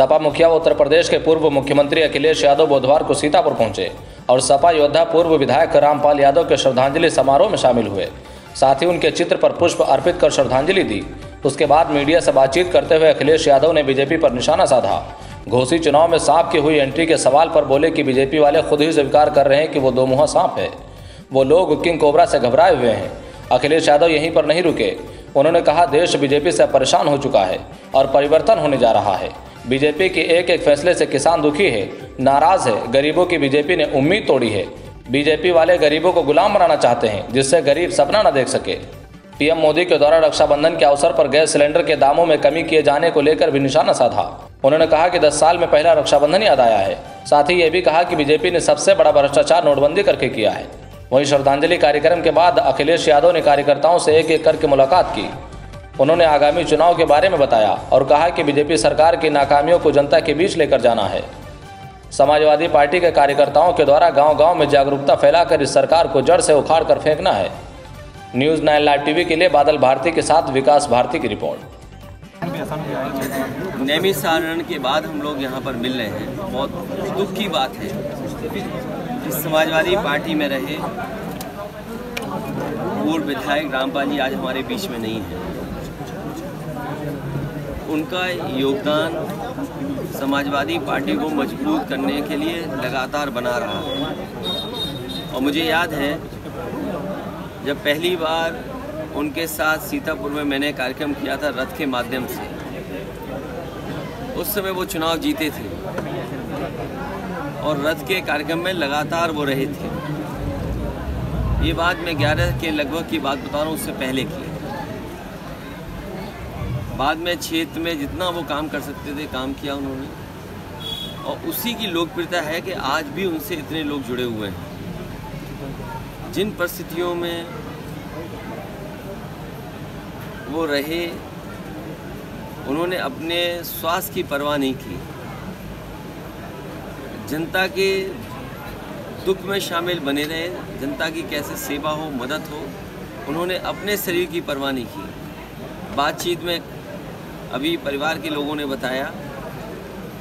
सपा मुखिया उत्तर प्रदेश के पूर्व मुख्यमंत्री अखिलेश यादव बुधवार को सीतापुर पहुंचे और सपा योद्धा पूर्व विधायक रामपाल यादव के श्रद्धांजलि समारोह में शामिल हुए। साथ ही उनके चित्र पर पुष्प अर्पित कर श्रद्धांजलि दी। उसके बाद मीडिया से बातचीत करते हुए अखिलेश यादव ने बीजेपी पर निशाना साधा। घोसी चुनाव में सांप की हुई एंट्री के सवाल पर बोले कि बीजेपी वाले खुद ही स्वीकार कर रहे हैं कि वो दोमुहा सांप है। वो लोग किंग कोबरा से घबराए हुए हैं। अखिलेश यादव यहीं पर नहीं रुके। उन्होंने कहा, देश बीजेपी से परेशान हो चुका है और परिवर्तन होने जा रहा है। बीजेपी के एक एक फैसले से किसान दुखी है, नाराज है। गरीबों की बीजेपी ने उम्मीद तोड़ी है। बीजेपी वाले गरीबों को गुलाम बनाना चाहते हैं, जिससे गरीब सपना न देख सके। पीएम मोदी के द्वारा रक्षाबंधन के अवसर पर गैस सिलेंडर के दामों में कमी किए जाने को लेकर भी निशाना साधा। उन्होंने कहा कि 10 साल में पहला रक्षाबंधन याद आया है। साथ ही ये भी कहा कि बीजेपी ने सबसे बड़ा भ्रष्टाचार नोटबंदी करके किया है। वहीं श्रद्धांजलि कार्यक्रम के बाद अखिलेश यादव ने कार्यकर्ताओं से एक एक करके मुलाकात की। उन्होंने आगामी चुनाव के बारे में बताया और कहा कि बीजेपी सरकार की नाकामियों को जनता के बीच लेकर जाना है। समाजवादी पार्टी के कार्यकर्ताओं के द्वारा गांव-गांव में जागरूकता फैलाकर इस सरकार को जड़ से उखाड़ कर फेंकना है। न्यूज़ 9 लाइव टीवी के लिए बादल भारती के साथ विकास भारती की रिपोर्ट। नैमिषारण्य के बाद हम लोग यहाँ पर मिल रहे हैं। बहुत दुख की बात है कि समाजवादी पार्टी में रहे पूर्व विधायक रामपाल जी आज हमारे बीच में नहीं है। उनका योगदान समाजवादी पार्टी को मजबूत करने के लिए लगातार बना रहा है। और मुझे याद है जब पहली बार उनके साथ सीतापुर में मैंने कार्यक्रम किया था रथ के माध्यम से, उस समय वो चुनाव जीते थे और रथ के कार्यक्रम में लगातार वो रहे थे। ये बात मैं 11 के लगभग की बात बता रहा हूँ, उससे पहले की। बाद में क्षेत्र में जितना वो काम कर सकते थे काम किया उन्होंने, और उसी की लोकप्रियता है कि आज भी उनसे इतने लोग जुड़े हुए हैं। जिन परिस्थितियों में वो रहे, उन्होंने अपने स्वास्थ्य की परवाह नहीं की। जनता के दुख में शामिल बने रहे, जनता की कैसे सेवा हो, मदद हो, उन्होंने अपने शरीर की परवाह नहीं की। बातचीत में अभी परिवार के लोगों ने बताया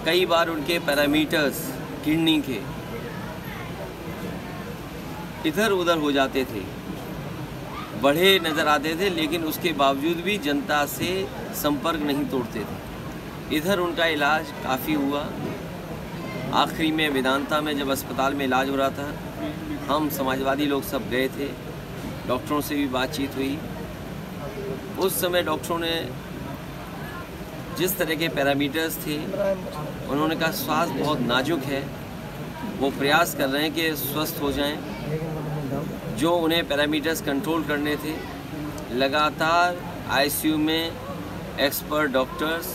कई बार उनके पैरामीटर्स किडनी के इधर उधर हो जाते थे, बढ़े नज़र आते थे, लेकिन उसके बावजूद भी जनता से संपर्क नहीं तोड़ते थे। इधर उनका इलाज काफ़ी हुआ। आखिरी में वेदांता में जब अस्पताल में इलाज हो रहा था, हम समाजवादी लोग सब गए थे, डॉक्टरों से भी बातचीत हुई। उस समय डॉक्टरों ने जिस तरह के पैरामीटर्स थे, उन्होंने कहा स्वास्थ्य बहुत नाजुक है, वो प्रयास कर रहे हैं कि स्वस्थ हो जाएं। जो उन्हें पैरामीटर्स कंट्रोल करने थे, लगातार आईसीयू में एक्सपर्ट डॉक्टर्स,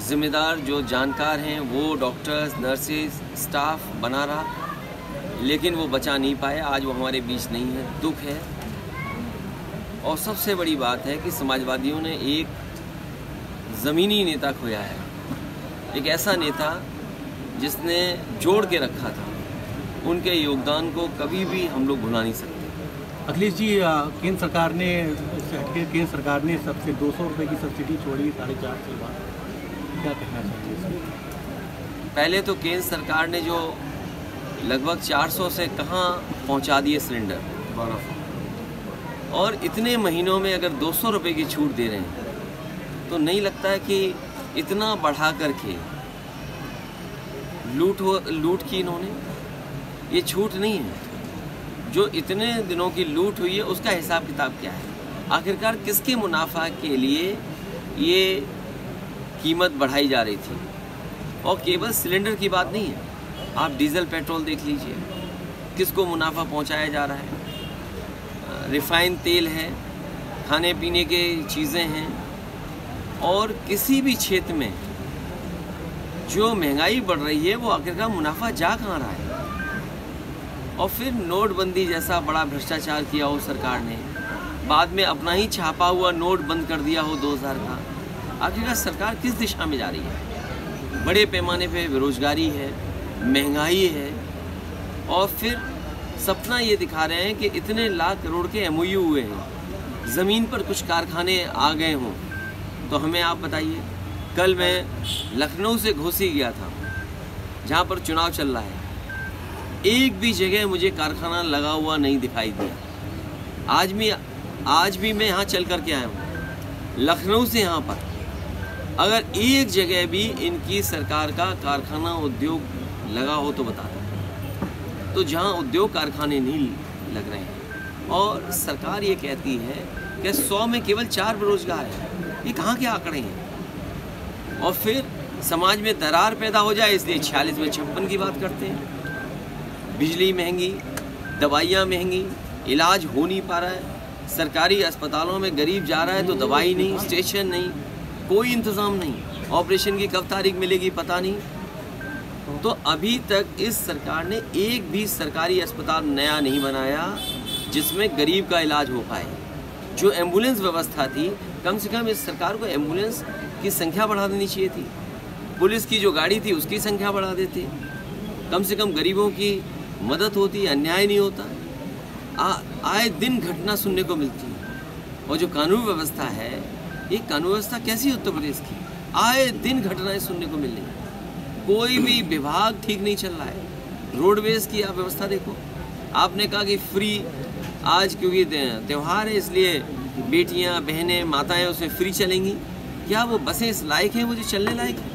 जिम्मेदार जो जानकार हैं वो डॉक्टर्स, नर्सेज, स्टाफ बना रहा, लेकिन वो बचा नहीं पाए। आज वो हमारे बीच नहीं है, दुख है। और सबसे बड़ी बात है कि समाजवादियों ने एक ज़मीनी नेता खोया है, एक ऐसा नेता जिसने जोड़ के रखा था। उनके योगदान को कभी भी हम लोग भुला नहीं सकते। अखिलेश जी, केंद्र सरकार ने सबसे 200 रुपये की सब्सिडी छोड़ी 4.5 साल बाद, क्या कहना चाहिए? पहले तो केंद्र सरकार ने जो लगभग 400 से कहाँ पहुँचा दिए सिलेंडर, और इतने महीनों में अगर 200 रुपये की छूट दे रहे हैं तो नहीं लगता है कि इतना बढ़ा करके लूट की इन्होंने। ये छूट नहीं है। जो इतने दिनों की लूट हुई है उसका हिसाब किताब क्या है? आखिरकार किसके मुनाफा के लिए ये कीमत बढ़ाई जा रही थी? और केवल सिलेंडर की बात नहीं है, आप डीजल पेट्रोल देख लीजिए, किसको मुनाफा पहुंचाया जा रहा है। रिफाइंड तेल है, खाने पीने के चीज़ें हैं, और किसी भी क्षेत्र में जो महंगाई बढ़ रही है वो आखिरकार मुनाफा जा कहाँ रहा है? और फिर नोटबंदी जैसा बड़ा भ्रष्टाचार किया हो सरकार ने, बाद में अपना ही छापा हुआ नोट बंद कर दिया हो 2000 का। आखिरकार सरकार किस दिशा में जा रही है? बड़े पैमाने पे बेरोजगारी है, महंगाई है, और फिर सपना ये दिखा रहे हैं कि इतने लाख करोड़ के MOU हुए हैं, ज़मीन पर कुछ कारखाने आ गए हों, तो हमें आप बताइए कल मैं लखनऊ से घोसी गया था, जहाँ पर चुनाव चल रहा है। एक भी जगह मुझे कारखाना लगा हुआ नहीं दिखाई दिया। आज भी मैं यहाँ चल कर के आया हूँ लखनऊ से यहाँ पर। अगर एक जगह भी इनकी सरकार का कारखाना उद्योग लगा हो तो बता दो। तो जहाँ उद्योग कारखाने नहीं लग रहे हैं और सरकार ये कहती है कि 100 में केवल 4 बेरोजगार हैं, ये कहाँ के आंकड़े हैं? और फिर समाज में दरार पैदा हो जाए इसलिए 46 में 56 की बात करते हैं। बिजली महंगी, दवाइयाँ महंगी, इलाज हो नहीं पा रहा है। सरकारी अस्पतालों में गरीब जा रहा है तो दवाई नहीं, स्टेशन नहीं, कोई इंतज़ाम नहीं। ऑपरेशन की कब तारीख मिलेगी पता नहीं। तो अभी तक इस सरकार ने एक भी सरकारी अस्पताल नया नहीं बनाया जिसमें गरीब का इलाज हो पाए। जो एम्बुलेंस व्यवस्था थी, कम से कम इस सरकार को एम्बुलेंस की संख्या बढ़ा देनी चाहिए थी। पुलिस की जो गाड़ी थी उसकी संख्या बढ़ा देते, कम से कम गरीबों की मदद होती, अन्याय नहीं होता। आए दिन घटना सुनने को मिलती है। और जो कानून व्यवस्था है, ये कानून व्यवस्था कैसी उत्तर प्रदेश की? आए दिन घटनाएं सुनने को मिल रही हैं। कोई भी विभाग ठीक नहीं चल रहा है। रोडवेज की आप व्यवस्था देखो। आपने कहा कि फ्री, आज क्योंकि त्यौहार है इसलिए बेटियां, बहनें, माताएं उसमें फ्री चलेंगी। क्या वो बसें इस लायक हैं वो जो चलने लायक है?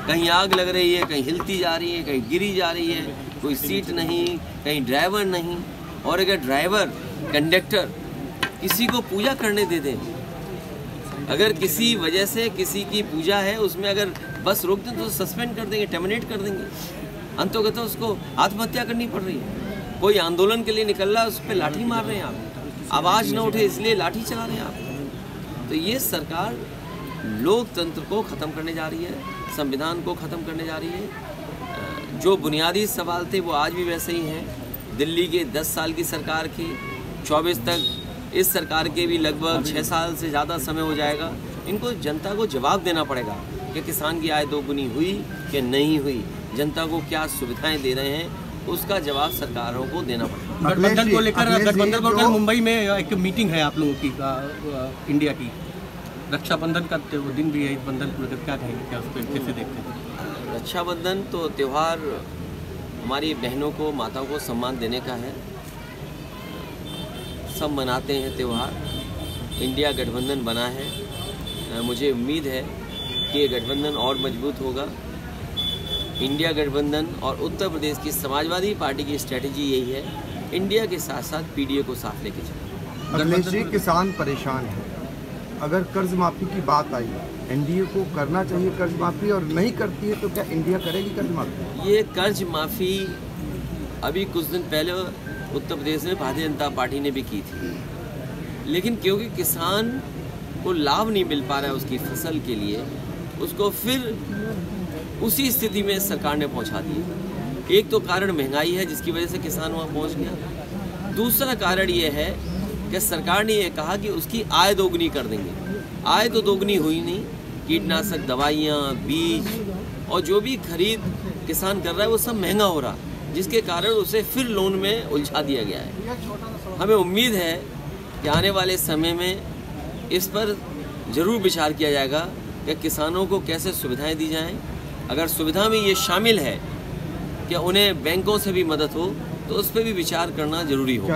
कहीं आग लग रही है, कहीं हिलती जा रही है, कहीं गिरी जा रही है, कोई सीट नहीं, कहीं ड्राइवर नहीं। और अगर ड्राइवर, कंडक्टर किसी को पूजा करने दे दें, अगर किसी वजह से किसी की पूजा है उसमें अगर बस रोक दें तो सस्पेंड कर देंगे, टर्मिनेट कर देंगे। अंततः उसको आत्महत्या करनी पड़ रही है। कोई आंदोलन के लिए निकल रहा है, उस पर लाठी मार रहे हैं आप। आवाज़ न उठे इसलिए लाठी चला रहे हैं आप। तो ये सरकार लोकतंत्र को ख़त्म करने जा रही है, संविधान को ख़त्म करने जा रही है। जो बुनियादी सवाल थे वो आज भी वैसे ही हैं। दिल्ली के 10 साल की सरकार के 24 तक, इस सरकार के भी लगभग 6 साल से ज़्यादा समय हो जाएगा। इनको जनता को जवाब देना पड़ेगा कि किसान की आय दोगुनी हुई कि नहीं हुई, जनता को क्या सुविधाएं दे रहे हैं, उसका जवाब सरकारों को देना पड़ेगा। गठबंधन को लेकर मुंबई में एक मीटिंग है आप लोगों की, इंडिया की। रक्षाबंधन का दिन भी है, इस बंधन को लेकर क्या कहेंगे, क्या उसको कैसे देखते हैं? रक्षाबंधन तो त्यौहार हमारी बहनों को, माताओं को सम्मान देने का है। सब मनाते हैं त्यौहार। इंडिया गठबंधन बना है, मुझे उम्मीद है कि ये गठबंधन और मजबूत होगा। इंडिया गठबंधन और उत्तर प्रदेश की समाजवादी पार्टी की स्ट्रेटजी यही है, इंडिया के साथ साथ पीडीए को साथ लेके चलें। अखिलेश जी, किसान परेशान है। अगर कर्ज माफ़ी की बात आई, एनडीए को करना चाहिए कर्ज माफ़ी, और नहीं करती है तो क्या इंडिया करेगी कर्ज माफ़ी? ये कर्ज माफ़ी अभी कुछ दिन पहले उत्तर प्रदेश में भारतीय जनता पार्टी ने भी की थी, लेकिन क्योंकि किसान को लाभ नहीं मिल पा रहा है उसकी फसल के लिए, उसको फिर उसी स्थिति में सरकार ने पहुंचा दिया। एक तो कारण महंगाई है जिसकी वजह से किसान वहाँ पहुँच गया। दूसरा कारण ये है कि सरकार ने ये कहा कि उसकी आय दोगुनी कर देंगे। आय तो दोगुनी हुई नहीं। कीटनाशक दवाइयाँ, बीज और जो भी खरीद किसान कर रहा है वो सब महंगा हो रहा, जिसके कारण उसे फिर लोन में उलझा दिया गया है। हमें उम्मीद है कि आने वाले समय में इस पर ज़रूर विचार किया जाएगा कि किसानों को कैसे सुविधाएं दी जाएं। अगर सुविधा में ये शामिल है कि उन्हें बैंकों से भी मदद हो तो उस पर भी विचार करना जरूरी हो।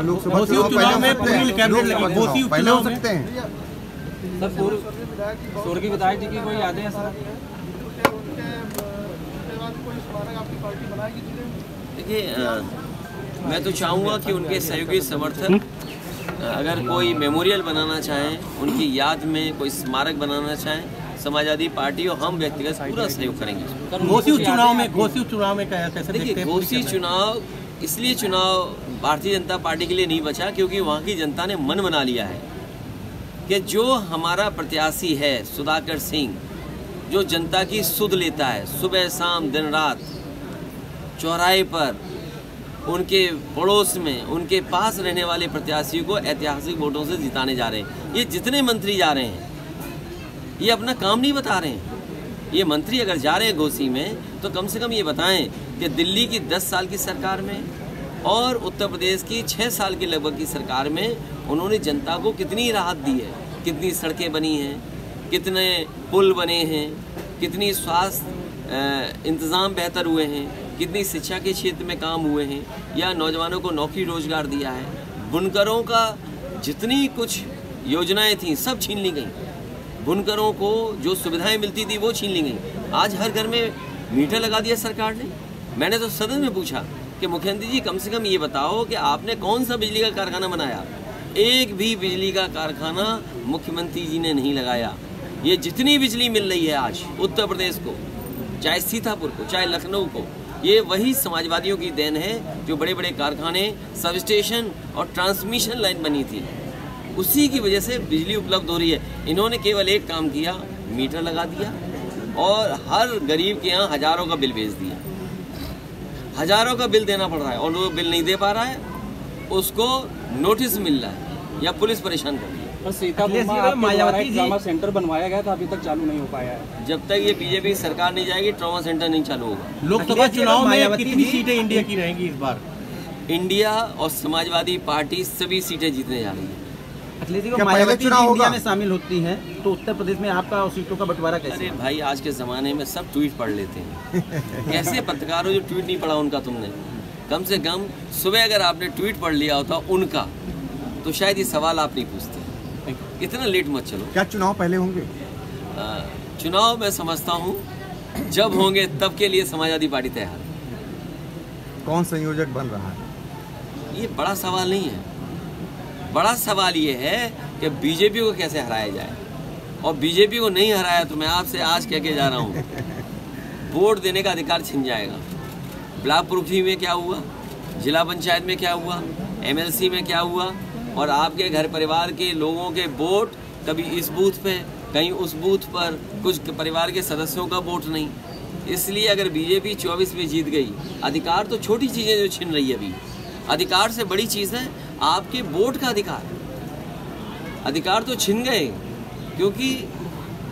स्वर्गीय विधायक जी की कोई यादें हैं सर? देखिए, मैं तो चाहूँगा कि उनके सहयोगी समर्थक अगर कोई मेमोरियल बनाना चाहें, उनकी याद में कोई स्मारक बनाना चाहें, समाजवादी पार्टी और हम व्यक्तिगत पूरा सहयोग करेंगे। घोसी उपचुनाव में कैसे देखिए, घोसी चुनाव इसलिए चुनाव भारतीय जनता पार्टी के लिए नहीं बचा क्योंकि वहाँ की जनता ने मन बना लिया है कि जो हमारा प्रत्याशी है सुधाकर सिंह, जो जनता की सुध लेता है, सुबह शाम दिन रात चौराहे पर उनके पड़ोस में उनके पास रहने वाले प्रत्याशियों को ऐतिहासिक वोटों से जिताने जा रहे हैं। ये जितने मंत्री जा रहे हैं ये अपना काम नहीं बता रहे हैं। ये मंत्री अगर जा रहे हैं घोसी में तो कम से कम ये बताएं कि दिल्ली की 10 साल की सरकार में और उत्तर प्रदेश की 6 साल की लगभग की सरकार में उन्होंने जनता को कितनी राहत दी है, कितनी सड़कें बनी हैं, कितने पुल बने हैं, कितनी स्वास्थ्य इंतज़ाम बेहतर हुए हैं, कितनी शिक्षा के क्षेत्र में काम हुए हैं, या नौजवानों को नौकरी रोजगार दिया है। बुनकरों का जितनी कुछ योजनाएं थीं सब छीन ली गई। बुनकरों को जो सुविधाएं मिलती थी वो छीन ली गई। आज हर घर में मीटर लगा दिया सरकार ने। मैंने तो सदन में पूछा कि मुख्यमंत्री जी कम से कम ये बताओ कि आपने कौन सा बिजली का कारखाना बनाया। एक भी बिजली का कारखाना मुख्यमंत्री जी ने नहीं लगाया। ये जितनी बिजली मिल रही है आज उत्तर प्रदेश को, चाहे सीतापुर को, चाहे लखनऊ को, ये वही समाजवादियों की देन है जो बड़े बड़े कारखाने, सब स्टेशन और ट्रांसमिशन लाइन बनी थी, उसी की वजह से बिजली उपलब्ध हो रही है। इन्होंने केवल एक काम किया, मीटर लगा दिया और हर गरीब के यहाँ हजारों का बिल भेज दिया। हजारों का बिल देना पड़ रहा है और वो बिल नहीं दे पा रहा है, उसको नोटिस मिल रहा है या पुलिस परेशान कर रही है। और सीतापुर में आपके ट्रॉमा सेंटर बनवाया गया था, अभी तक चालू नहीं हो पाया है। जब तक ये बीजेपी सरकार नहीं जाएगी ट्रॉमा सेंटर नहीं चालू होगा। लोकसभा चुनाव में कितनी सीटें इंडिया की रहेंगी इस बार? इंडिया और समाजवादी पार्टी सभी सीटें जीतने जा रही है। अखिलेश जी, मायावती इंडिया में शामिल होती हैं तो उत्तर प्रदेश में आपका सीटों का बंटवारा कैसे? अरे भाई, आज के ज़माने में सब ट्वीट पढ़ लेते हैं। कैसे पत्रकार हो जो ट्वीट नहीं पढ़ा उनका? तुमने कम से कम सुबह अगर आपने ट्वीट पढ़ लिया होता उनका, तो शायद ये सवाल आप नहीं पूछते। इतना लेट मत चलो। क्या चुनाव पहले होंगे? चुनाव मैं समझता हूँ जब होंगे तब के लिए समाजवादी पार्टी तैयार है। कौन संयोजक बन रहा है? ये बड़ा सवाल नहीं है। बड़ा सवाल ये है कि बीजेपी को कैसे हराया जाए, और बीजेपी को नहीं हराया तो मैं आपसे आज कह के जा रहा हूँ, वोट देने का अधिकार छिन जाएगा। ब्लॉक प्रमुखी में क्या हुआ, जिला पंचायत में क्या हुआ, एमएलसी में क्या हुआ, और आपके घर परिवार के लोगों के वोट कभी इस बूथ पे, कहीं उस बूथ पर, कुछ परिवार के सदस्यों का वोट नहीं। इसलिए अगर बीजेपी 24 में जीत गई, अधिकार तो छोटी चीज़ें जो छिन रही है अभी, अधिकार से बड़ी चीज़ है आपके वोट का अधिकार। अधिकार तो छिन गए क्योंकि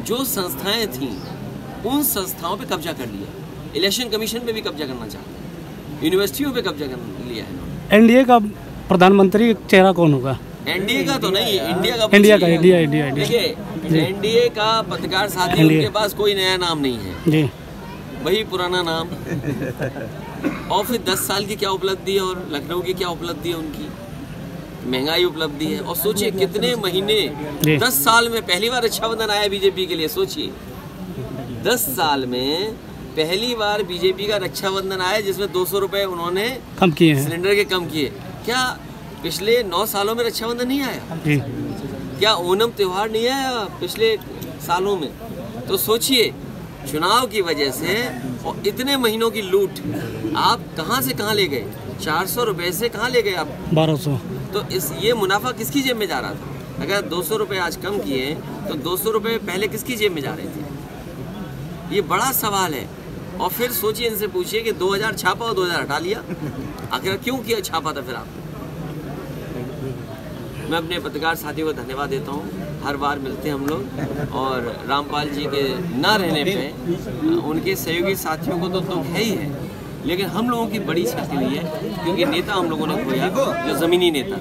जो संस्थाएं थीं उन संस्थाओं पे कब्जा कर लिया। इलेक्शन कमीशन पे भी कब्जा करना चाहते हैं, यूनिवर्सिटियों पे कब्जा कर लिया है। एनडीए का प्रधानमंत्री चेहरा कौन होगा? एनडीए का तो नहीं, इंडिया का। इंडिया देखिए, एनडीए का पत्रकार साथी, उनके पास कोई नया नाम नहीं है जी, वही पुराना नाम। और फिर 10 साल की क्या उपलब्धि है और लखनऊ की क्या उपलब्धि है, उनकी महंगाई उपलब्धि है। और सोचिए कितने महीने, 10 साल में पहली बार रक्षाबंधन आया बीजेपी के लिए। सोचिए 10 साल में पहली बार बीजेपी का रक्षाबंधन आया जिसमें 200 रुपए उन्होंने कम किए हैं, सिलेंडर के कम किए। क्या पिछले 9 सालों में रक्षाबंधन नहीं आया? जी। क्या ओणम त्योहार नहीं आया पिछले सालों में? तो सोचिए चुनाव की वजह से और इतने महीनों की लूट आप कहां से कहां ले गए? 400 रुपए से कहां ले गए आप? 1200। तो ये मुनाफा किसकी जेब में जा रहा था? अगर 200 रुपए आज कम किए तो 200 रुपए पहले किसकी जेब में जा रहे थे? ये बड़ा सवाल है। और फिर सोचिए, इनसे पूछिए कि 2000 छापा और 2000 हटा लिया, आखिर क्यों किया छापा था फिर आपने? मैं अपने पत्रकार साथियों को धन्यवाद देता हूँ। हर बार मिलते हैं हम लोग, और रामपाल जी के ना रहने पे उनके सहयोगी साथियों को तो दुख है ही है, लेकिन हम लोगों की बड़ी क्षति हुई है क्योंकि नेता हम लोगों ने खोया, जो ज़मीनी नेता।